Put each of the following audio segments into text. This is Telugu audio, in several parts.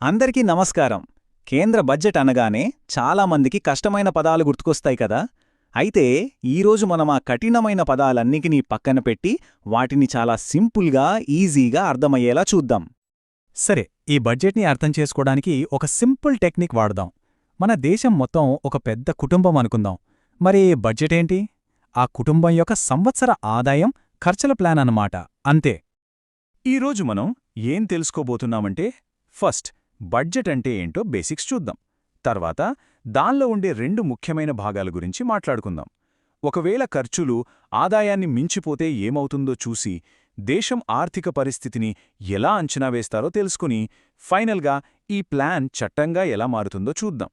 అందరికీ నమస్కారం. కేంద్ర బడ్జెట్ అనగానే చాలామందికి కష్టమైన పదాలు గుర్తుకొస్తాయి కదా. అయితే ఈరోజు మనం ఆ కఠినమైన పదాలన్నిటినీ పక్కన పెట్టి వాటిని చాలా సింపుల్గా, ఈజీగా అర్థమయ్యేలా చూద్దాం. సరే, ఈ బడ్జెట్ని అర్థం చేసుకోవడానికి ఒక సింపుల్ టెక్నిక్ వాడదాం. మన దేశం మొత్తం ఒక పెద్ద కుటుంబం అనుకుందాం. మరి బడ్జెట్ ఏంటి? ఆ కుటుంబం యొక్క సంవత్సర ఆదాయం, ఖర్చుల ప్లాన్ అన్నమాట. అంతే. ఈరోజు మనం ఏం తెలుసుకోబోతున్నామంటే, ఫస్ట్ బడ్జెట్ అంటే ఏంటో బేసిక్స్ చూద్దాం. తర్వాత దానిలో ఉండే రెండు ముఖ్యమైన భాగాల గురించి మాట్లాడుకుందాం. ఒకవేళ ఖర్చులు ఆదాయాన్ని మించిపోతే ఏమవుతుందో చూసి దేశం ఆర్థిక పరిస్థితిని ఎలా అంచనా వేస్తారో తెలుసుకుని ఫైనల్గా ఈ ప్లాన్ చట్టంగా ఎలా మారుతుందో చూద్దాం.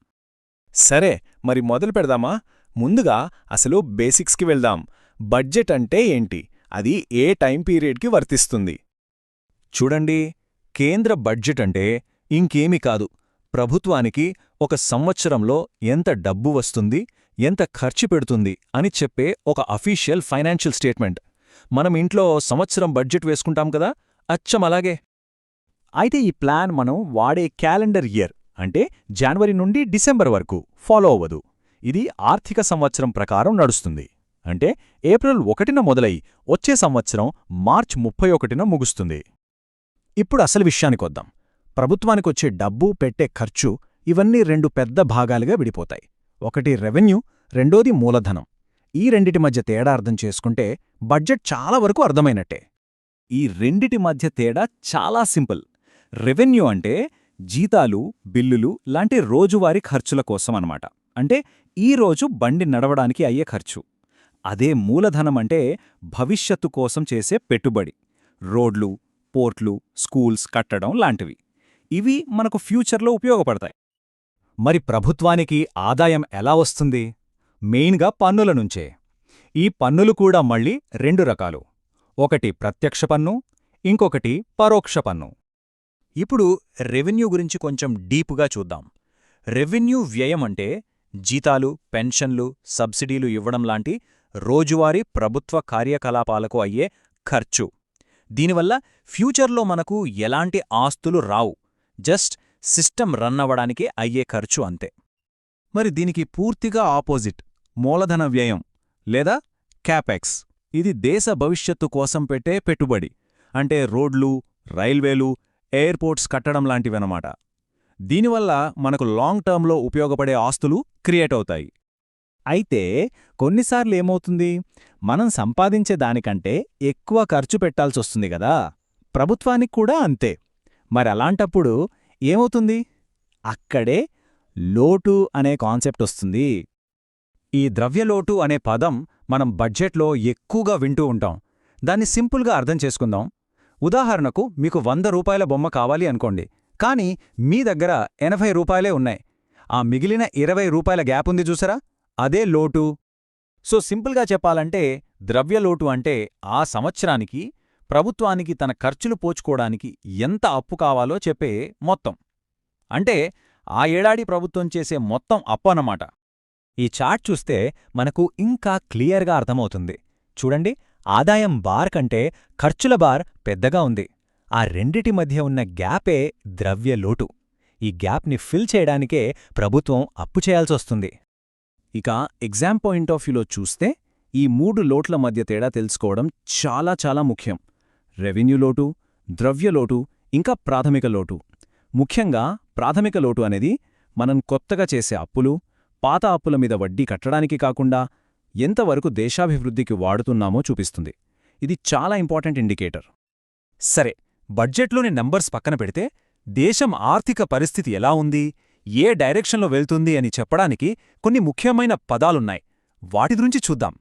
సరే, మరి మొదలు పెడదామా? ముందుగా అసలు బేసిక్స్కి వెళ్దాం. బడ్జెట్ అంటే ఏంటి? అది ఏ టైం పీరియడ్కి వర్తిస్తుంది? చూడండి, కేంద్ర బడ్జెట్ అంటే ఇంకేమీ కాదు, ప్రభుత్వానికి ఒక సంవత్సరంలో ఎంత డబ్బు వస్తుంది, ఎంత ఖర్చు పెడుతుంది అని చెప్పే ఒక అఫీషియల్ ఫైనాన్షియల్ స్టేట్మెంట్. మనం ఇంట్లో సంవత్సరం బడ్జెట్ వేసుకుంటాం కదా, అచ్చం అలాగే. అయితే ఈ ప్లాన్ మనం వాడే క్యాలెండర్ ఇయర్ అంటే జనవరి నుండి డిసెంబర్ వరకు ఫాలో అవ్వదు. ఇది ఆర్థిక సంవత్సరం ప్రకారం నడుస్తుంది. అంటే ఏప్రిల్ 1న మొదలై వచ్చే సంవత్సరం మార్చ్ 31న ముగుస్తుంది. ఇప్పుడు అసలు విషయానికొద్దాం. ప్రభుత్వానికొచ్చే డబ్బు, పెట్టే ఖర్చు ఇవన్నీ రెండు పెద్ద భాగాలుగా విడిపోతాయి. ఒకటి రెవెన్యూ, రెండోది మూలధనం. ఈ రెండిటి మధ్య తేడా అర్థం చేసుకుంటే బడ్జెట్ చాలా వరకు అర్థమైనట్టే. ఈ రెండిటి మధ్య తేడా చాలా సింపుల్. రెవెన్యూ అంటే జీతాలు, బిల్లులు లాంటి రోజువారీ ఖర్చుల కోసం అన్నమాట. అంటే ఈ రోజు బండి నడవడానికి అయ్యే ఖర్చు. అదే మూలధనం అంటే భవిష్యత్తు కోసం చేసే పెట్టుబడి. రోడ్లు, పోర్ట్లు, స్కూల్స్ కట్టడం లాంటివి. ఇవి మనకు ఫ్యూచర్లో ఉపయోగపడతాయి. మరి ప్రభుత్వానికి ఆదాయం ఎలా వస్తుంది? మెయిన్గా పన్నుల నుంచే. ఈ పన్నులు కూడా మళ్ళీ రెండు రకాలు. ఒకటి ప్రత్యక్ష పన్ను, ఇంకొకటి పరోక్ష పన్ను. ఇప్పుడు రెవెన్యూ గురించి కొంచెం డీపుగా చూద్దాం. రెవెన్యూ వ్యయం అంటే జీతాలు, పెన్షన్లు, సబ్సిడీలు ఇవ్వడం లాంటి రోజువారీ ప్రభుత్వ కార్యకలాపాలకు అయ్యే ఖర్చు. దీనివల్ల ఫ్యూచర్లో మనకు ఎలాంటి ఆస్తులు రావు, జస్ట్ సిస్టమ్ రన్ అవ్వడానికే అయ్యే ఖర్చు అంతే. మరి దీనికి పూర్తిగా ఆపోజిట్ మూలధన వ్యయం లేదా క్యాపెక్స్. ఇది దేశ భవిష్యత్తు కోసం పెట్టే పెట్టుబడి. అంటే రోడ్లు, రైల్వేలు, ఎయిర్పోర్ట్స్ కట్టడం లాంటివన్నమాట. దీనివల్ల మనకు లాంగ్ టర్మ్లో ఉపయోగపడే ఆస్తులు క్రియేట్ అవుతాయి. అయితే కొన్నిసార్లు ఏమవుతుంది, మనం సంపాదించే దానికంటే ఎక్కువ ఖర్చు పెట్టాల్సొస్తుంది గదా. ప్రభుత్వానికి కూడా అంతే. మరి అలాంటప్పుడు ఏమవుతుంది? అక్కడే లోటు అనే కాన్సెప్ట్ వస్తుంది. ఈ ద్రవ్యలోటు అనే పదం మనం బడ్జెట్లో ఎక్కువగా వింటూ ఉంటాం. దాన్ని సింపుల్గా అర్థం చేసుకుందాం. ఉదాహరణకు, మీకు 100 రూపాయల బొమ్మ కావాలి అనుకోండి, కానీ మీ దగ్గర 80 రూపాయలే ఉన్నాయి. ఆ మిగిలిన 20 రూపాయల గ్యాప్ ఉంది చూసారా, అదే లోటు. సో సింపుల్గా చెప్పాలంటే ద్రవ్యలోటు అంటే ఆ సంవత్సరానికి ప్రభుత్వానికి తన ఖర్చులు పోచుకోవడానికి ఎంత అప్పు కావాలో చెప్పే మొత్తం. అంటే ఆ ఏడాది ప్రభుత్వం చేసే మొత్తం అప్పు అన్నమాట. ఈ చార్ట్ చూస్తే మనకు ఇంకా క్లియర్గా అర్థమవుతుంది. చూడండి, ఆదాయం బార్ కంటే ఖర్చుల బార్ పెద్దగా ఉంది. ఆ రెండిటి మధ్య ఉన్న గ్యాపే ద్రవ్యలోటు. ఈ గ్యాప్ని ఫిల్ చేయడానికే ప్రభుత్వం అప్పు చేయాల్సొస్తుంది. ఇక ఎగ్జామ్ పాయింట్ ఆఫ్ వ్యూలో చూస్తే ఈ మూడు లోట్ల మధ్య తేడా తెలుసుకోవడం చాలా చాలా ముఖ్యం. రెవెన్యూ లోటు, ద్రవ్యలోటు, ఇంకా ప్రాథమిక లోటు. ముఖ్యంగా ప్రాథమిక లోటు అనేది మనం కొత్తగా చేసే అప్పులు, పాత అప్పుల మీద వడ్డీ కట్టడానికి కాకుండా ఎంతవరకు దేశాభివృద్ధికి వాడుతున్నామో చూపిస్తుంది. ఇది చాలా ఇంపార్టెంట్ ఇండికేటర్. సరే, బడ్జెట్లోని నంబర్స్ పక్కన పెడితే దేశం ఆర్థిక పరిస్థితి ఎలా ఉంది, ఏ డైరెక్షన్లో వెళ్తుంది అని చెప్పడానికి కొన్ని ముఖ్యమైన పదాలున్నాయి. వాటి గురించి చూద్దాం.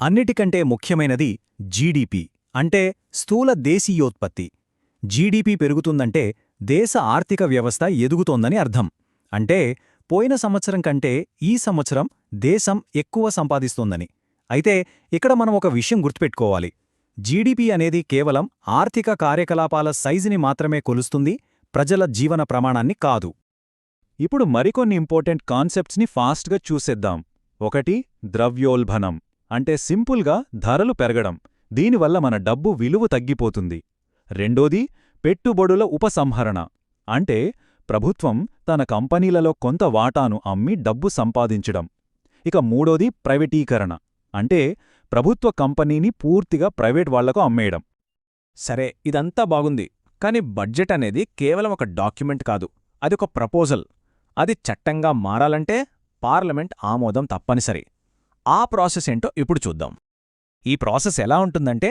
అన్నిటికంటే ముఖ్యమైనది జీడీపీ అంటే స్థూల దేశీయోత్పత్తి. జీడీపీ పెరుగుతుందంటే దేశ ఆర్థిక వ్యవస్థ ఎదుగుతోందని అర్థం. అంటే పోయిన సంవత్సరం కంటే ఈ సంవత్సరం దేశం ఎక్కువ సంపాదిస్తోందని. అయితే ఇక్కడ మనం ఒక విషయం గుర్తుపెట్టుకోవాలి. జీడీపీ అనేది కేవలం ఆర్థిక కార్యకలాపాల సైజుని మాత్రమే కొలుస్తుంది, ప్రజల జీవన ప్రమాణాన్ని కాదు. ఇప్పుడు మరికొన్ని ఇంపార్టెంట్ కాన్సెప్ట్స్ని ఫాస్ట్గా చూసేద్దాం. ఒకటి ద్రవ్యోల్బణం అంటే సింపుల్గా ధరలు పెరగడం, దీనివల్ల మన డబ్బు విలువ తగ్గిపోతుంది. రెండోది పెట్టుబడుల ఉపసంహరణ అంటే ప్రభుత్వం తన కంపెనీలలో కొంత వాటాను అమ్మి డబ్బు సంపాదించడం. ఇక మూడోది ప్రైవేటీకరణ, అంటే ప్రభుత్వ కంపెనీని పూర్తిగా ప్రైవేట్ వాళ్లకు అమ్మేయడం. సరే, ఇదంతా బాగుంది. కాని బడ్జెట్ అనేది కేవలం ఒక డాక్యుమెంట్ కాదు, అది ఒక ప్రపోజల్. అది చట్టంగా మారాలంటే పార్లమెంట్ ఆమోదం తప్పనిసరి. ఆ ప్రాసెస్ ఏంటో ఇప్పుడు చూద్దాం. ఈ ప్రాసెస్ ఎలా ఉంటుందంటే,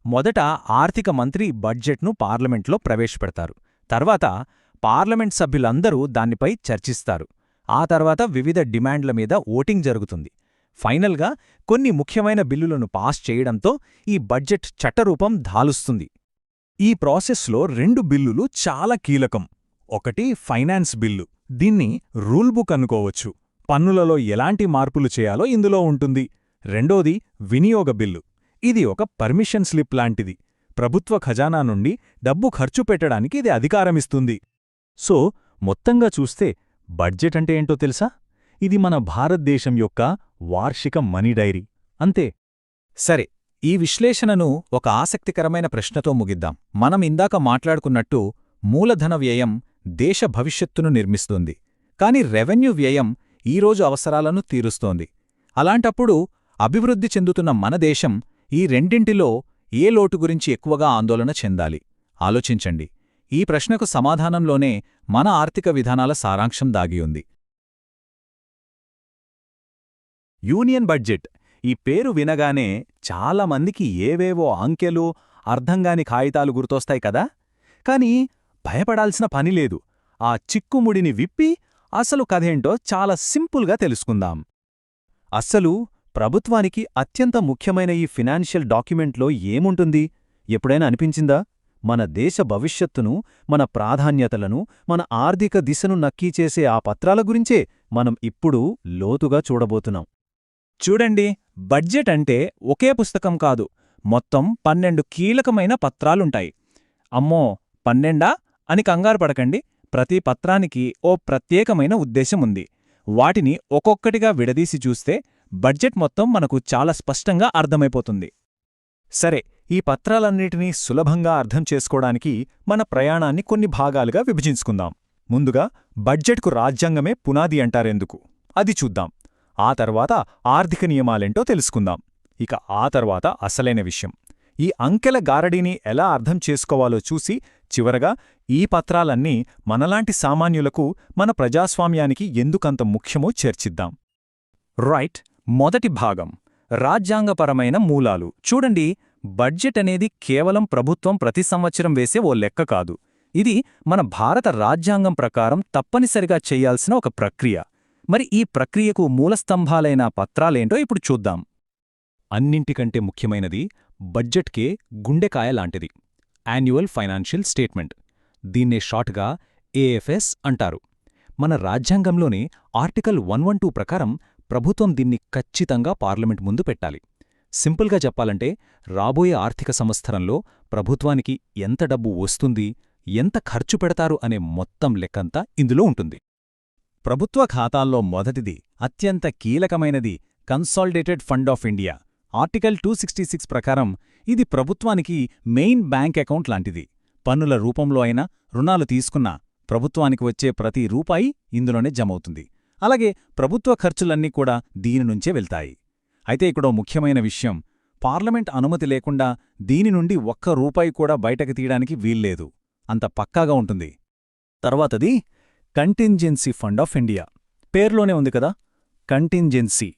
మొదట ఆర్థిక మంత్రి బడ్జెట్ను పార్లమెంట్లో ప్రవేశపెడతారు. తర్వాత పార్లమెంట్ సభ్యులందరూ దానిపై చర్చిస్తారు. ఆ తర్వాత వివిధ డిమాండ్ల మీద ఓటింగ్ జరుగుతుంది. ఫైనల్గా కొన్ని ముఖ్యమైన బిల్లులను పాస్ చేయడంతో ఈ బడ్జెట్ చట్టరూపం దాలుస్తుంది. ఈ ప్రాసెస్లో 2 బిల్లులు చాలా కీలకం. ఒకటి ఫైనాన్స్ బిల్లు, దీన్ని రూల్ బుక్ అనుకోవచ్చు. పన్నులలో ఎలాంటి మార్పులు చేయాలో ఇందులో ఉంటుంది. రెండోది వినియోగ బిల్లు, ఇది ఒక పర్మిషన్ స్లిప్ లాంటిది. ప్రభుత్వ ఖజానా నుండి డబ్బు ఖర్చు పెట్టడానికి ఇది అధికారమిస్తుంది. సో మొత్తంగా చూస్తే బడ్జెట్ అంటే ఏంటో తెలుసా? ఇది మన భారతదేశం యొక్క వార్షిక మనీ డైరీ, అంతే. సరే, ఈ విశ్లేషణను ఒక ఆసక్తికరమైన ప్రశ్నతో ముగిద్దాం. మనం ఇందాక మాట్లాడుకున్నట్టు మూలధన వ్యయం దేశ భవిష్యత్తును నిర్మిస్తుంది, కాని రెవెన్యూ వ్యయం ఈరోజు అవసరాలను తీరుస్తోంది. అలాంటప్పుడు అభివృద్ధి చెందుతున్న మన దేశం ఈ రెండింటిలో ఏ లోటు గురించి ఎక్కువగా ఆందోళన చెందాలి? ఆలోచించండి. ఈ ప్రశ్నకు సమాధానంలోనే మన ఆర్థిక విధానాల సారాంశం దాగియుంది. యూనియన్ బడ్జెట్, ఈ పేరు వినగానే చాలామందికి ఏవేవో అంకెలు, అర్థంగాని కాగితాలు గుర్తొస్తాయి కదా. కాని భయపడాల్సిన పనిలేదు. ఆ చిక్కుముడిని విప్పి అసలు కథేంటో చాలా సింపుల్గా తెలుసుకుందాం. అస్సలు ప్రభుత్వానికి అత్యంత ముఖ్యమైన ఈ ఫినాన్షియల్ డాక్యుమెంట్లో ఏముంటుంది? ఎప్పుడైనా అనిపించిందా? మన దేశ భవిష్యత్తును, మన ప్రాధాన్యతలను, మన ఆర్థిక దిశను నక్కీచేసే ఆ పత్రాల గురించే మనం ఇప్పుడు లోతుగా చూడబోతున్నాం. చూడండి, బడ్జెట్ అంటే ఒకే పుస్తకం కాదు, మొత్తం 12 కీలకమైన పత్రాలుంటాయి. అమ్మో, 12 అని కంగారు పడకండి. ప్రతి పత్రానికి ఓ ప్రత్యేకమైన ఉద్దేశముంది. వాటిని ఒక్కొక్కటిగా విడదీసి చూస్తే బడ్జెట్ మొత్తం మనకు చాలా స్పష్టంగా అర్థమైపోతుంది. సరే, ఈ పత్రాలన్నిటినీ సులభంగా అర్థం చేసుకోవడానికి మన ప్రయాణాన్ని కొన్ని భాగాలుగా విభజించుకుందాం. ముందుగా బడ్జెట్కు రాజ్యాంగమే పునాది అంటారెందుకు అది చూద్దాం. ఆ తర్వాత ఆర్థిక నియమాలేంటో తెలుసుకుందాం. ఇక ఆ తర్వాత అసలైన విషయం, ఈ అంకెల గారడీని ఎలా అర్థం చేసుకోవాలో చూసి చివరగా ఈ పత్రాలన్నీ మనలాంటి సామాన్యులకు, మన ప్రజాస్వామ్యానికి ఎందుకంత ముఖ్యమో చర్చిద్దాం. రైట్, మొదటి భాగం రాజ్యాంగపరమైన మూలాలు. చూడండి, బడ్జెట్ అనేది కేవలం ప్రభుత్వం ప్రతి సంవత్సరం వేసే ఓ లెక్క కాదు. ఇది మన భారత రాజ్యాంగం ప్రకారం తప్పనిసరిగా చెయ్యాల్సిన ఒక ప్రక్రియ. మరి ఈ ప్రక్రియకు మూలస్తంభాలైన పత్రాలేంటో ఇప్పుడు చూద్దాం. అన్నింటికంటే ముఖ్యమైనది బడ్జెట్కే గుండెకాయ లాంటిది, యాన్యువల్ ఫైనాన్షియల్ స్టేట్మెంట్. దీన్నే షార్ట్గా ఏఎఫ్ఎస్ అంటారు. మన రాజ్యాంగంలోని ఆర్టికల్ 112 ప్రకారం ప్రభుత్వం దీన్ని ఖచ్చితంగా పార్లమెంట్ ముందు పెట్టాలి. సింపుల్గా చెప్పాలంటే, రాబోయే ఆర్థిక సంవత్సరంలో ప్రభుత్వానికి ఎంత డబ్బు వస్తుంది, ఎంత ఖర్చు పెడతారు అనే మొత్తం లెక్కంతా ఇందులో ఉంటుంది. ప్రభుత్వ ఖాతాల్లో మొదటిది, అత్యంత కీలకమైనది consolidated fund of India. Article 266 ప్రకారం ఇది ప్రభుత్వానికి మెయిన్ బ్యాంక్ అకౌంట్ లాంటిది. పన్నుల రూపంలో అయినా, రుణాలు తీసుకున్నా ప్రభుత్వానికి వచ్చే ప్రతి రూపాయి ఇందులోనే జమవుతుంది. అలాగే ప్రభుత్వ ఖర్చులన్నీ కూడా దీని నుంచే వెళ్తాయి. అయితే ఇక్కడో ముఖ్యమైన విషయం, పార్లమెంట్ అనుమతి లేకుండా దీని నుండి ఒక్క రూపాయి కూడా బయటకు తీయడానికి వీల్లేదు. అంత పక్కాగా ఉంటుంది. తర్వాతది కంటింజెన్సీ ఫండ్ ఆఫ్ ఇండియా. పేర్లోనే ఉంది కదా, కంటింజెన్సీ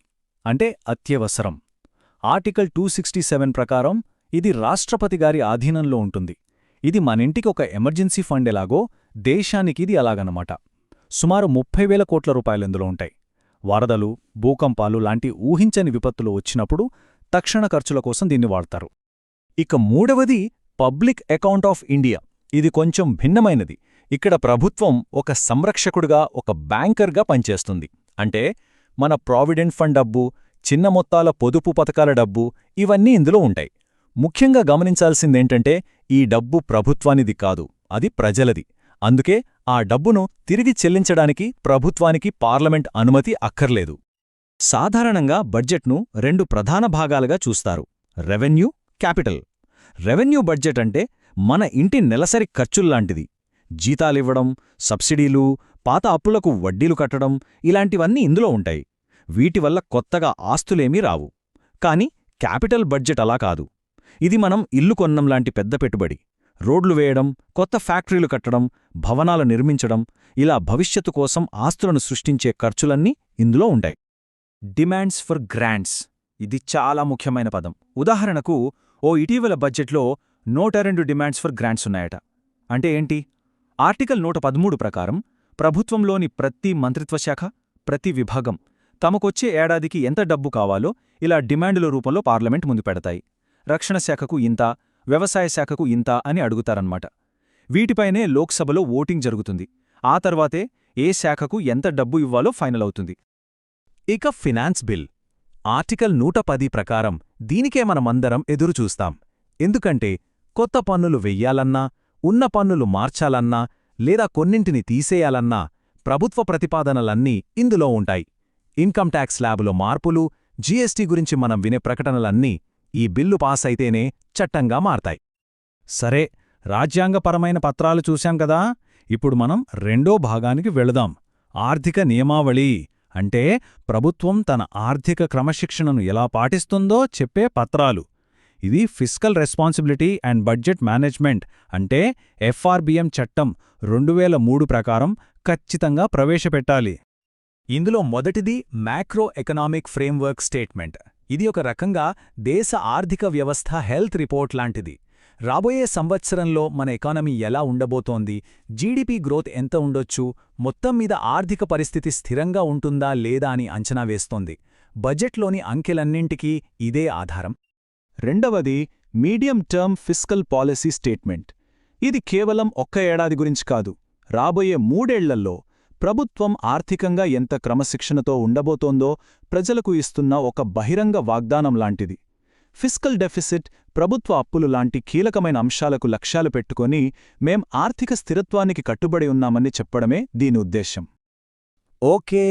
అంటే అత్యవసరం. ఆర్టికల్ 267 ప్రకారం ఇది రాష్ట్రపతి గారి ఆధీనంలో ఉంటుంది. ఇది మనింటికి ఒక ఎమర్జెన్సీ ఫండ్ ఎలాగో దేశానికి ఇది అలాగనమాట. సుమారు 30,000 కోట్ల రూపాయలు ఇందులో ఉంటాయి. వరదలు, భూకంపాలు లాంటి ఊహించని విపత్తులు వచ్చినప్పుడు తక్షణ ఖర్చుల కోసం దీన్ని వాడతారు. ఇక మూడవది పబ్లిక్ అకౌంట్ ఆఫ్ ఇండియా. ఇది కొంచెం భిన్నమైనది. ఇక్కడ ప్రభుత్వం ఒక సంరక్షకుడిగా, ఒక బ్యాంకర్గా పనిచేస్తుంది. అంటే మన ప్రావిడెంట్ ఫండ్ డబ్బు, చిన్న మొత్తాల పొదుపు పథకాల డబ్బు, ఇవన్నీ ఇందులో ఉంటాయి. ముఖ్యంగా గమనించాల్సిందేంటంటే, ఈ డబ్బు ప్రభుత్వానిది కాదు, అది ప్రజలది. అందుకే ఆ డబ్బును తిరిగి చెల్లించడానికి ప్రభుత్వానికి పార్లమెంట్ అనుమతి అక్కర్లేదు. సాధారణంగా బడ్జెట్ను 2 ప్రధాన భాగాలుగా చూస్తారు: రెవెన్యూ, క్యాపిటల్. రెవెన్యూ బడ్జెట్ అంటే మన ఇంటి నెలసరి ఖర్చుల్లాంటిది. జీతాలివ్వడం, సబ్సిడీలు, పాత అప్పులకు వడ్డీలు కట్టడం ఇలాంటివన్నీ ఇందులో ఉంటాయి. వీటివల్ల కొత్తగా ఆస్తులేమీ రావు. కాని క్యాపిటల్ బడ్జెట్ అలా కాదు. ఇది మనం ఇల్లు కొన్నంలాంటి పెద్ద పెట్టుబడి. రోడ్లు వేయడం, కొత్త ఫ్యాక్టరీలు కట్టడం, భవనాలు నిర్మించడం, ఇలా భవిష్యత్తు కోసం ఆస్తులను సృష్టించే ఖర్చులన్నీ ఇందులో ఉంటాయి. డిమాండ్స్ ఫర్ గ్రాంట్స్, ఇది చాలా ముఖ్యమైన పదం. ఉదాహరణకు, ఓ ఇటీవల బడ్జెట్లో 102 డిమాండ్స్ ఫర్ గ్రాంట్స్ ఉన్నాయట. అంటే ఏంటి? ఆర్టికల్ 113 ప్రకారం ప్రభుత్వంలోని ప్రతి మంత్రిత్వశాఖ, ప్రతి విభాగం తమకొచ్చే ఏడాదికి ఎంత డబ్బు కావాలో ఇలా డిమాండుల రూపంలో పార్లమెంట్ ముందు పెడతాయి. రక్షణ శాఖకు ఇంత, వ్యవసాయ శాఖకు ఇంత అని అడుగుతారన్నమాట. వీటిపైనే లోక్సభలో ఓటింగ్ జరుగుతుంది. ఆ తర్వాతే ఏ శాఖకు ఎంత డబ్బు ఇవ్వాలో ఫైనల్ అవుతుంది. ఇక ఫినాన్స్ బిల్, ఆర్టికల్ 110 ప్రకారం దీనికే మనమందరం ఎదురుచూస్తాం. ఎందుకంటే కొత్త పన్నులు వెయ్యాలన్నా, ఉన్న పన్నులు మార్చాలన్నా, లేదా కొన్నింటిని తీసేయాలన్నా ప్రభుత్వ ప్రతిపాదనలన్నీ ఇందులో ఉంటాయి. ఇన్కమ్ ట్యాక్స్ స్లాబులో మార్పులు, జీఎస్టీ గురించి మనం వినే ప్రకటనలన్నీ ఈ బిల్లు పాస్ అయితేనే చట్టంగా మారతాయి. సరే, రాజ్యాంగపరమైన పత్రాలు చూశాం కదా, ఇప్పుడు మనం రెండో భాగానికి వెళదాం. ఆర్థిక నియమావళి అంటే ప్రభుత్వం తన ఆర్థిక క్రమశిక్షణను ఎలా పాటిస్తుందో చెప్పే పత్రాలు. ఇది fiscal responsibility and budget management అంటే ఎఫ్ఆర్బిఎం చట్టం 2003 ప్రకారం ఖచ్చితంగా ప్రవేశపెట్టాలి. ఇందులో మొదటిది మ్యాక్రో ఎకనామిక్ ఫ్రేమ్వర్క్ స్టేట్మెంట్. ఇది ఒక రకంగా దేశ ఆర్థిక వ్యవస్థ హెల్త్ రిపోర్ట్ లాంటిది. రాబోయే సంవత్సరంలో మన ఎకానమీ ఎలా ఉండబోతోంది, జీడీపీ గ్రోత్ ఎంత ఉండొచ్చు, మొత్తం మీద ఆర్థిక పరిస్థితి స్థిరంగా ఉంటుందా లేదా అని అంచనా వేస్తోంది. బడ్జెట్లోని అంకెలన్నింటికీ ఇదే ఆధారం. రెండవది medium term fiscal policy statement. ఇది కేవలం ఒక్క ఏడాది గురించి కాదు, రాబోయే 3 ఏళ్లలో ప్రభుత్వం ఆర్థికంగా ఎంత క్రమశిక్షణతో ఉండబోతోందో ప్రజలకు ఇస్తున్న ఒక బహిరంగ వాగ్దానం లాంటిది. ఫిస్కల్ డెఫిసిట్, ప్రభుత్వ అప్పులు లాంటి కీలకమైన అంశాలకు లక్ష్యాలు పెట్టుకొని మేం ఆర్థిక స్థిరత్వానికి కట్టుబడి ఉన్నామని చెప్పడమే దీని ఉద్దేశ్యం. ఓకే,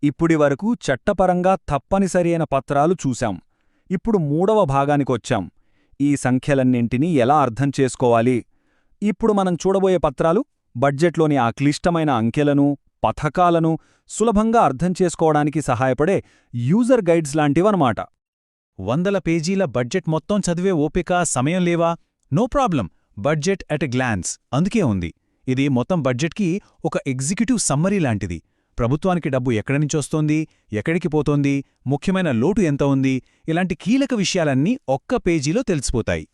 ఇప్పుడివరకు చట్టపరంగా తప్పనిసరి అయిన పత్రాలు చూశాం. ఇప్పుడు 3వ భాగానికొచ్చాం. ఈ సంఖ్యలన్నింటినీ ఎలా అర్థం చేసుకోవాలి? ఇప్పుడు మనం చూడబోయే పత్రాలు బడ్జెట్లోని ఆ క్లిష్టమైన అంకెలను, పథకాలను సులభంగా అర్థం చేసుకోవడానికి సహాయపడే యూజర్ గైడ్స్ లాంటివన్నమాట. 100 పేజీల బడ్జెట్ మొత్తం చదివే ఓపిక, సమయం లేవా? No problem, budget at a glance అందుకే ఉంది. ఇది మొత్తం బడ్జెట్కి ఒక ఎగ్జిక్యూటివ్ సమ్మరీ లాంటిది. ప్రభుత్వానికి డబ్బు ఎక్కడి నుంచొస్తోంది, ఎక్కడికి పోతోంది, ముఖ్యమైన లోటు ఎంత ఉంది, ఇలాంటి కీలక విషయాలన్నీ ఒక్క పేజీలో తెలిసిపోతాయి.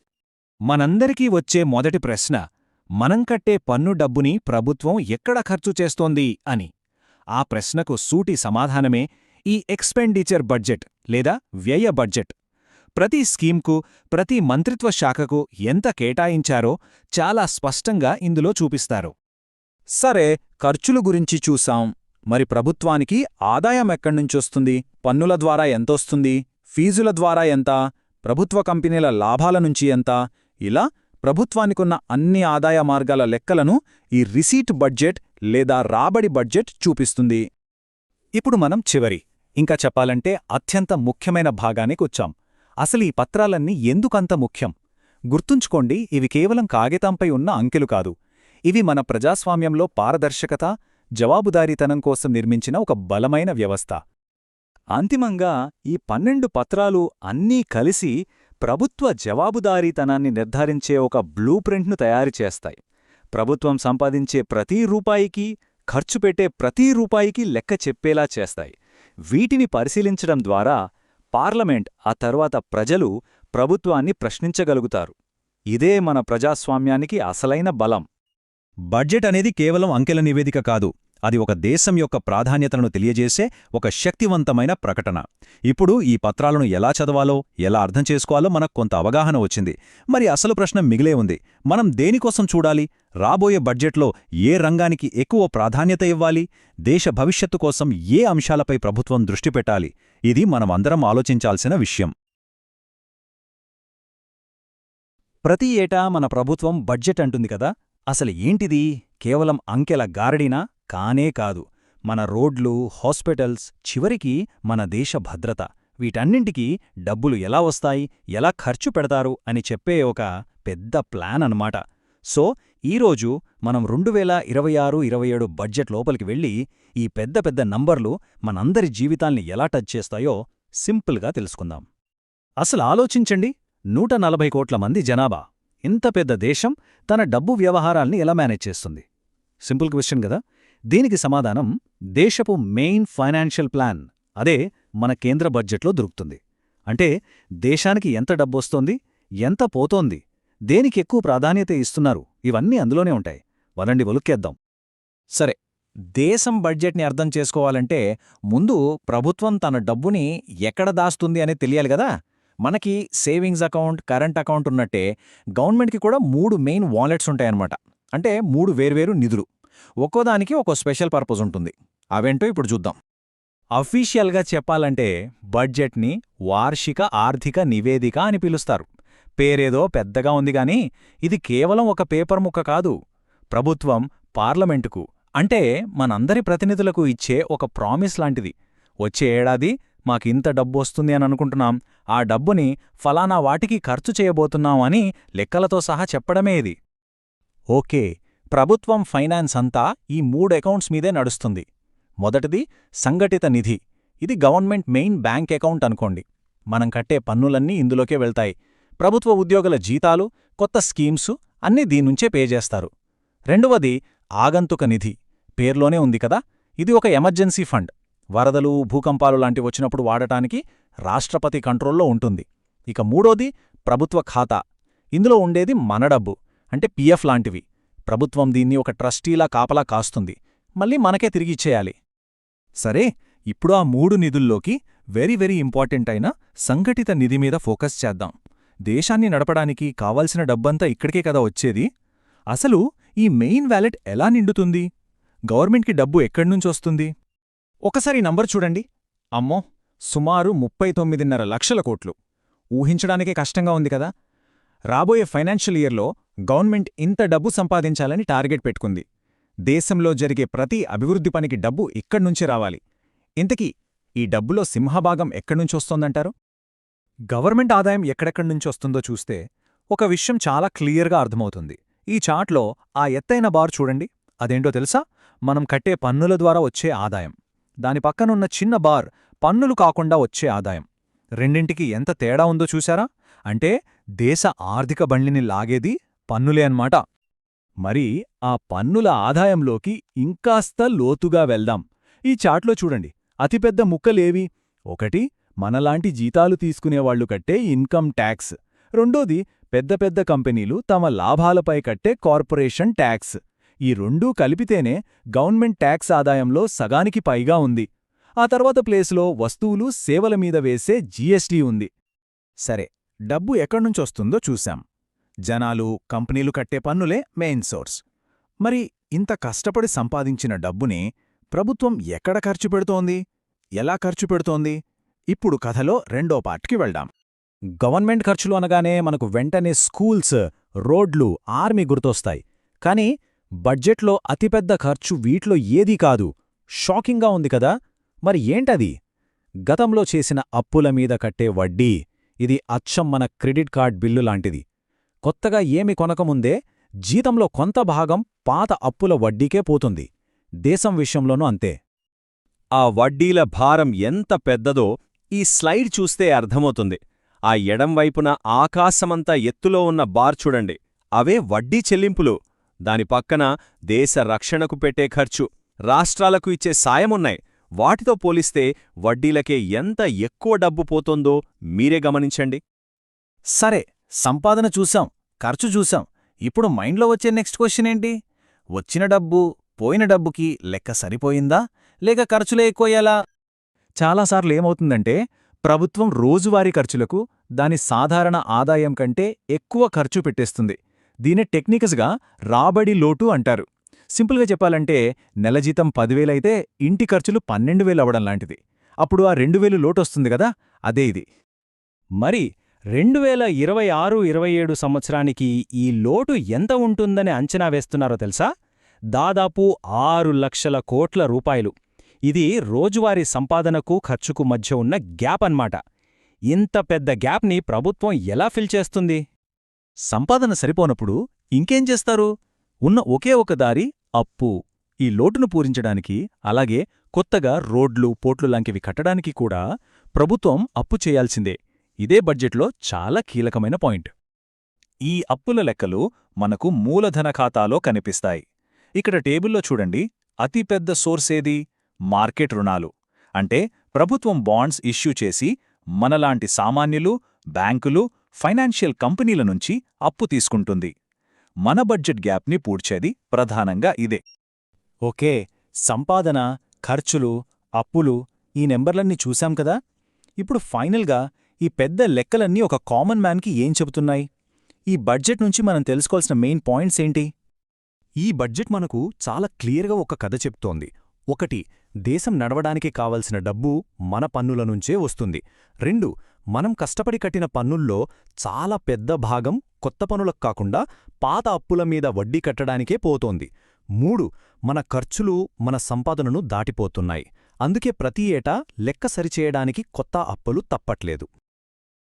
మనందరికీ వచ్చే మొదటి ప్రశ్న, మనం కట్టే పన్ను డబ్బుని ప్రభుత్వం ఎక్కడ ఖర్చు చేస్తోంది అని. ఆ ప్రశ్నకు సూటి సమాధానమే ఈ ఎక్స్పెండిచర్ బడ్జెట్ లేదా వ్యయ బడ్జెట్. ప్రతి స్కీమ్కు, ప్రతి మంత్రిత్వ శాఖకు ఎంత కేటాయించారో చాలా స్పష్టంగా ఇందులో చూపిస్తారు. సరే, ఖర్చులు గురించి చూసాం. మరి ప్రభుత్వానికి ఆదాయం ఎక్కడ్నుంచొస్తుంది? పన్నుల ద్వారా ఎంతొస్తుంది? ఫీజుల ద్వారా ఎంత? ప్రభుత్వ కంపెనీల లాభాల నుంచి ఎంత? ఇలా ప్రభుత్వానికున్న అన్ని ఆదాయ మార్గాల లెక్కలను ఈ రిసీట్ బడ్జెట్ లేదా రాబడి బడ్జెట్ చూపిస్తుంది. ఇప్పుడు మనం చివరి, ఇంకా చెప్పాలంటే అత్యంత ముఖ్యమైన భాగానికొచ్చాం. అసలు ఈ పత్రాలన్నీ ఎందుకంత ముఖ్యం? గుర్తుంచుకోండి, ఇవి కేవలం కాగితంపై ఉన్న అంకెలు కాదు. ఇవి మన ప్రజాస్వామ్యంలో పారదర్శకత, జవాబుదారీతనం కోసం నిర్మించిన ఒక బలమైన వ్యవస్థ. అంతిమంగా ఈ 12 పత్రాలు అన్నీ కలిసి ప్రభుత్వ జవాబుదారీతనాన్ని నిర్ధారించే ఒక బ్లూ ప్రింట్ను తయారుచేస్తాయి. ప్రభుత్వం సంపాదించే ప్రతి రూపాయికి, ఖర్చు పెట్టే ప్రతి రూపాయికి లెక్క చెప్పేలా చేస్తాయి. వీటిని పరిశీలించడం ద్వారా పార్లమెంట్, ఆ తర్వాత ప్రజలు ప్రభుత్వాన్ని ప్రశ్నించగలుగుతారు. ఇదే మన ప్రజాస్వామ్యానికి అసలైన బలం. బడ్జెట్ అనేది కేవలం అంకెల నివేదిక కాదు, అది ఒక దేశం యొక్క ప్రాధాన్యతలను తెలియజేసే ఒక శక్తివంతమైన ప్రకటన. ఇప్పుడు ఈ పత్రాలను ఎలా చదవాలో, ఎలా అర్థం చేసుకోవాలో మనకు కొంత అవగాహన వచ్చింది. మరి అసలు ప్రశ్న మిగిలే ఉంది. మనం దేనికోసం చూడాలి? రాబోయే బడ్జెట్లో ఏ రంగానికి ఎక్కువ ప్రాధాన్యత ఇవ్వాలి? దేశ భవిష్యత్తు కోసం ఏ అంశాలపై ప్రభుత్వం దృష్టి పెట్టాలి? ఇది మనమందరం ఆలోచించాల్సిన విషయం. ప్రతి ఏటా మన ప్రభుత్వం బడ్జెట్ అంటుంది కదా, అసలు ఏంటిది? కేవలం అంకెల గారడీనా? కానే కాదు. మన రోడ్లు, హాస్పిటల్స్, చివరికి మన దేశ భద్రత, వీటన్నింటికీ డబ్బులు ఎలా వస్తాయి, ఎలా ఖర్చు పెడతారు అని చెప్పే ఒక పెద్ద ప్లాన్ అన్నమాట. సో ఈరోజు మనం 2026-27 బడ్జెట్ లోపలికి వెళ్ళి ఈ పెద్ద పెద్ద నంబర్లు మనందరి జీవితాల్ని ఎలా టచ్ చేస్తాయో సింపుల్గా తెలుసుకుందాం. అసలు ఆలోచించండి, 140 కోట్ల మంది జనాభా, ఇంత పెద్ద దేశం తన డబ్బు వ్యవహారాల్ని ఎలా మేనేజ్ చేస్తుంది? సింపుల్ క్వశ్చన్ కదా. దీనికి సమాధానం దేశపు మెయిన్ ఫైనాన్షియల్ ప్లాన్, అదే మన కేంద్ర బడ్జెట్లో దొరుకుతుంది. అంటే దేశానికి ఎంత డబ్బొస్తోంది, ఎంత పోతోంది, దేనికి ఎక్కువ ప్రాధాన్యత ఇస్తున్నారు, ఇవన్నీ అందులోనే ఉంటాయి. వదండి ఒలుక్కేద్దాం. సరే, దేశం బడ్జెట్ని అర్థం చేసుకోవాలంటే ముందు ప్రభుత్వం తన డబ్బుని ఎక్కడ దాస్తుంది అనేది తెలియాలి కదా. మనకి సేవింగ్స్ అకౌంట్, కరెంట్ అకౌంట్ ఉన్నట్టే గవర్నమెంట్కి కూడా 3 మెయిన్ వాలెట్స్ ఉంటాయన్నమాట. అంటే 3 వేర్వేరు నిధులు, ఒక్కోదానికి ఒక స్పెషల్ పర్పస్ ఉంటుంది. అవేంటో ఇప్పుడు చూద్దాం. అఫీషియల్గా చెప్పాలంటే బడ్జెట్ని వార్షిక ఆర్థిక నివేదిక అని పిలుస్తారు. పేరేదో పెద్దగా ఉంది గాని ఇది కేవలం ఒక పేపర్ ముక్క కాదు. ప్రభుత్వం పార్లమెంటుకు, అంటే మనందరి ప్రతినిధులకు ఇచ్చే ఒక ప్రామిస్ లాంటిది. వచ్చే ఏడాది మాకింత డబ్బొస్తుంది అని అనుకుంటున్నాం, ఆ డబ్బుని ఫలానా వాటికి ఖర్చు చేయబోతున్నాం అని లెక్కలతో సహా చెప్పడమే ఇది. ఓకే, ప్రభుత్వం ఫైనాన్స్ అంతా ఈ 3 అకౌంట్స్ మీదే నడుస్తుంది. మొదటిది సంఘటిత నిధి. ఇది గవర్నమెంట్ మెయిన్ బ్యాంక్ అకౌంట్ అనుకోండి. మనం కట్టే పన్నులన్నీ ఇందులోకే వెళ్తాయి. ప్రభుత్వ ఉద్యోగుల జీతాలు, కొత్త స్కీమ్సు అన్నీ దీన్నుంచే పే చేస్తారు. రెండవది ఆగంతుక నిధి. పేర్లోనే ఉంది కదా, ఇది ఒక ఎమర్జెన్సీ ఫండ్. వరదలు, భూకంపాలు లాంటివి వచ్చినప్పుడు వాడటానికి రాష్ట్రపతి కంట్రోల్లో ఉంటుంది. ఇక మూడోది ప్రభుత్వ ఖాతా. ఇందులో ఉండేది మన డబ్బు, అంటే పిఎఫ్ లాంటివి. ప్రభుత్వం దీన్ని ఒక ట్రస్టీలా కాపలా కాస్తుంది, మళ్ళీ మనకే తిరిగిచ్చేయాలి. సరే, ఇప్పుడు ఆ 3 నిధుల్లోకి వెరీ ఇంపార్టెంట్ అయిన సంఘటిత నిధి మీద ఫోకస్ చేద్దాం. దేశాన్ని నడపడానికి కావాల్సిన డబ్బంతా ఇక్కడికే కదా వచ్చేది. అసలు ఈ మెయిన్ వ్యాలెట్ ఎలా నిండుతుంది? గవర్నమెంట్కి డబ్బు ఎక్కడ్నుంచొస్తుంది? ఒకసారి నంబర్ చూడండి. అమ్మో, సుమారు 39.5 లక్షల కోట్లు. ఊహించడానికే కష్టంగా ఉంది కదా. రాబోయే ఫైనాన్షియల్ ఇయర్లో గవర్నమెంట్ ఇంత డబ్బు సంపాదించాలని టార్గెట్ పెట్టుకుంది. దేశంలో జరిగే ప్రతి అభివృద్ధి పనికి డబ్బు ఇక్కడ్నుంచి రావాలి. ఇంతకీ ఈ డబ్బులో సింహభాగం ఎక్కడ్నుంచొస్తోందంటారు? గవర్నమెంట్ ఆదాయం ఎక్కడెక్కడ్నుంచొస్తుందో చూస్తే ఒక విషయం చాలా క్లియర్గా అర్థమవుతుంది. ఈ చార్ట్లో ఆ ఎత్తైన బార్ చూడండి, అదేంటో తెలుసా? మనం కట్టే పన్నుల ద్వారా వచ్చే ఆదాయం. దాని పక్కనున్న చిన్న బార్ పన్నులు కాకుండా వచ్చే ఆదాయం. రెండింటికి ఎంత తేడా ఉందో చూశారా? అంటే దేశ ఆర్థిక బండిని లాగేది పన్నులే అన్నమాట. మరి ఆ పన్నుల ఆదాయంలోకి ఇంకాస్త లోతుగా వెళ్దాం. ఈ చార్ట్లో చూడండి, అతిపెద్ద ముక్కలేవి? ఒకటి మనలాంటి జీతాలు తీసుకునేవాళ్లు కట్టే ఇన్కమ్ ట్యాక్స్. రెండోది పెద్ద పెద్ద కంపెనీలు తమ లాభాలపై కట్టే కార్పొరేషన్ ట్యాక్స్. ఈ రెండూ కలిపితేనే గవర్నమెంట్ ట్యాక్స్ ఆదాయంలో సగానికి పైగా ఉంది. ఆ తర్వాత ప్లేస్లో వస్తువులు, సేవల మీద వేసే జీఎస్టీ ఉంది. సరే, డబ్బు ఎక్కడ్నుంచొస్తుందో చూశాం. జనాలు, కంపెనీలు కట్టే పన్నులే మెయిన్ సోర్స్. మరి ఇంత కష్టపడి సంపాదించిన డబ్బుని ప్రభుత్వం ఎక్కడ ఖర్చు పెడుతోంది? ఎలా ఖర్చు పెడుతోంది? ఇప్పుడు కథలో రెండో పార్ట్కి వెళ్దాం. గవర్నమెంట్ ఖర్చులు అనగానే మనకు వెంటనే స్కూల్స్, రోడ్లు, ఆర్మీ గుర్తొస్తాయి. కానీ బడ్జెట్లో అతిపెద్ద ఖర్చు వీట్లో ఏదీ కాదు. షాకింగ్గా ఉంది కదా. మరి ఏంటది? గతంలో చేసిన అప్పుల మీద కట్టే వడ్డీ. ఇది అచ్చం మన క్రెడిట్ కార్డ్ బిల్లు లాంటిది. కొత్తగా ఏమి కొనకముందే జీతంలో కొంత భాగం పాత అప్పుల వడ్డీకే పోతుంది. దేశం విషయంలోనూ అంతే. ఆ వడ్డీల భారం ఎంత పెద్దదో ఈ స్లైడ్ చూస్తే అర్థమవుతుంది. ఆ ఎడంవైపున ఆకాశమంత ఎత్తులో ఉన్న బార్ చూడండి, అవే వడ్డీ చెల్లింపులు. దాని పక్కన దేశ రక్షణకు పెట్టే ఖర్చు, రాష్ట్రాలకు ఇచ్చే సాయమున్నాయి. వాటితో పోలిస్తే వడ్డీలకే ఎంత ఎక్కువ డబ్బు పోతోందో మీరే గమనించండి. సరే, సంపాదన చూశాం, ఖర్చు చూశాం. ఇప్పుడు మైండ్లో వచ్చే నెక్స్ట్ క్వశ్చన్ ఏంటి? వచ్చిన డబ్బు, పోయిన డబ్బుకి లెక్క సరిపోయిందా, లేక ఖర్చులే ఎక్కువయ్యాలా? చాలాసార్లు ఏమవుతుందంటే ప్రభుత్వం రోజువారీ ఖర్చులకు దాని సాధారణ ఆదాయం కంటే ఎక్కువ ఖర్చు పెట్టేస్తుంది. దీనే టెక్నికల్స్గా రాబడి లోటు అంటారు. సింపుల్గా చెప్పాలంటే నెల జీతం 10,000 అయితే ఇంటి ఖర్చులు 12,000 అవ్వడం లాంటిది. అప్పుడు ఆ 2,000 లోటొస్తుంది కదా, అదే ఇది. మరి 2026-27 సంవత్సరానికి ఈ లోటు ఎంత ఉంటుందని అంచనా వేస్తున్నారో తెలుసా? దాదాపు 6 లక్షల కోట్ల రూపాయలు. ఇది రోజువారీ సంపాదనకు ఖర్చుకు మధ్య ఉన్న గ్యాప్ అన్నమాట. ఇంత పెద్ద గ్యాప్ని ప్రభుత్వం ఎలా ఫిల్ చేస్తుంది? సంపాదన సరిపోనప్పుడు ఇంకేం చేస్తారు? ఉన్న ఒకే ఒక దారి అప్పు. ఈ లోటును పూరించడానికి, అలాగే కొత్తగా రోడ్లు, పోర్ట్లు లాంటివి కట్టడానికి కూడా ప్రభుత్వం అప్పు చేయాల్సిందే. ఇదే బడ్జెట్లో చాలా కీలకమైన పాయింట్. ఈ అప్పుల లెక్కలు మనకు మూలధన ఖాతాలో కనిపిస్తాయి. ఇక్కడ టేబుల్లో చూడండి, అతిపెద్ద సోర్సేది మార్కెట్ రుణాలు. అంటే ప్రభుత్వం బాండ్స్ ఇష్యూ చేసి మనలాంటి సామాన్యులు, బ్యాంకులు, ఫైనాన్షియల్ కంపెనీల నుంచి అప్పు తీసుకుంటుంది. మన బడ్జెట్ గ్యాప్ని పూడ్చేది ప్రధానంగా ఇదే. ఓకే, సంపాదన, ఖర్చులు, అప్పులు, ఈ నెంబర్లన్నీ చూశాం కదా. ఇప్పుడు ఫైనల్గా ఈ పెద్ద లెక్కలన్నీ ఒక కామన్ మ్యాన్కి ఏం చెబుతున్నాయి? ఈ బడ్జెట్ నుంచి మనం తెలుసుకోవాల్సిన మెయిన్ పాయింట్స్ ఏంటి? ఈ బడ్జెట్ మనకు చాలా క్లియర్గా ఒక కథ చెప్తోంది. 1. దేశం నడవడానికి కావలసిన డబ్బు మన పన్నుల నుంచే వస్తుంది. 2. మనం కష్టపడి కట్టిన పన్నుల్లో చాలా పెద్ద భాగం కొత్త పనులకు కాకుండా పాత అప్పుల మీద వడ్డీ కట్టడానికే పోతోంది. 3. మన ఖర్చులు మన సంపాదనను దాటిపోతున్నాయి. అందుకే ప్రతి ఏటా లెక్క సరిచేయడానికి కొత్త అప్పులు తప్పట్లేదు.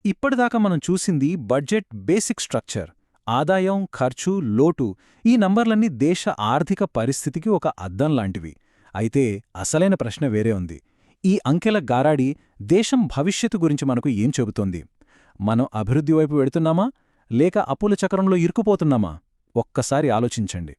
ఇప్పటిదాకా మనం చూసింది బడ్జెట్ బేసిక్ స్ట్రక్చర్. ఆదాయం, ఖర్చు, లోటు, ఈ నంబర్లన్నీ దేశ ఆర్థిక పరిస్థితికి ఒక అద్దం లాంటివి. అయితే అసలైన ప్రశ్న వేరే ఉంది. ఈ అంకెల గారాడి దేశం భవిష్యత్తు గురించి మనకు ఏం చెబుతోంది? మనం అభివృద్ధి వైపు వెడుతున్నామా, లేక అప్పుల చక్రంలో ఇరుక్కుపోతున్నామా? ఒక్కసారి ఆలోచించండి.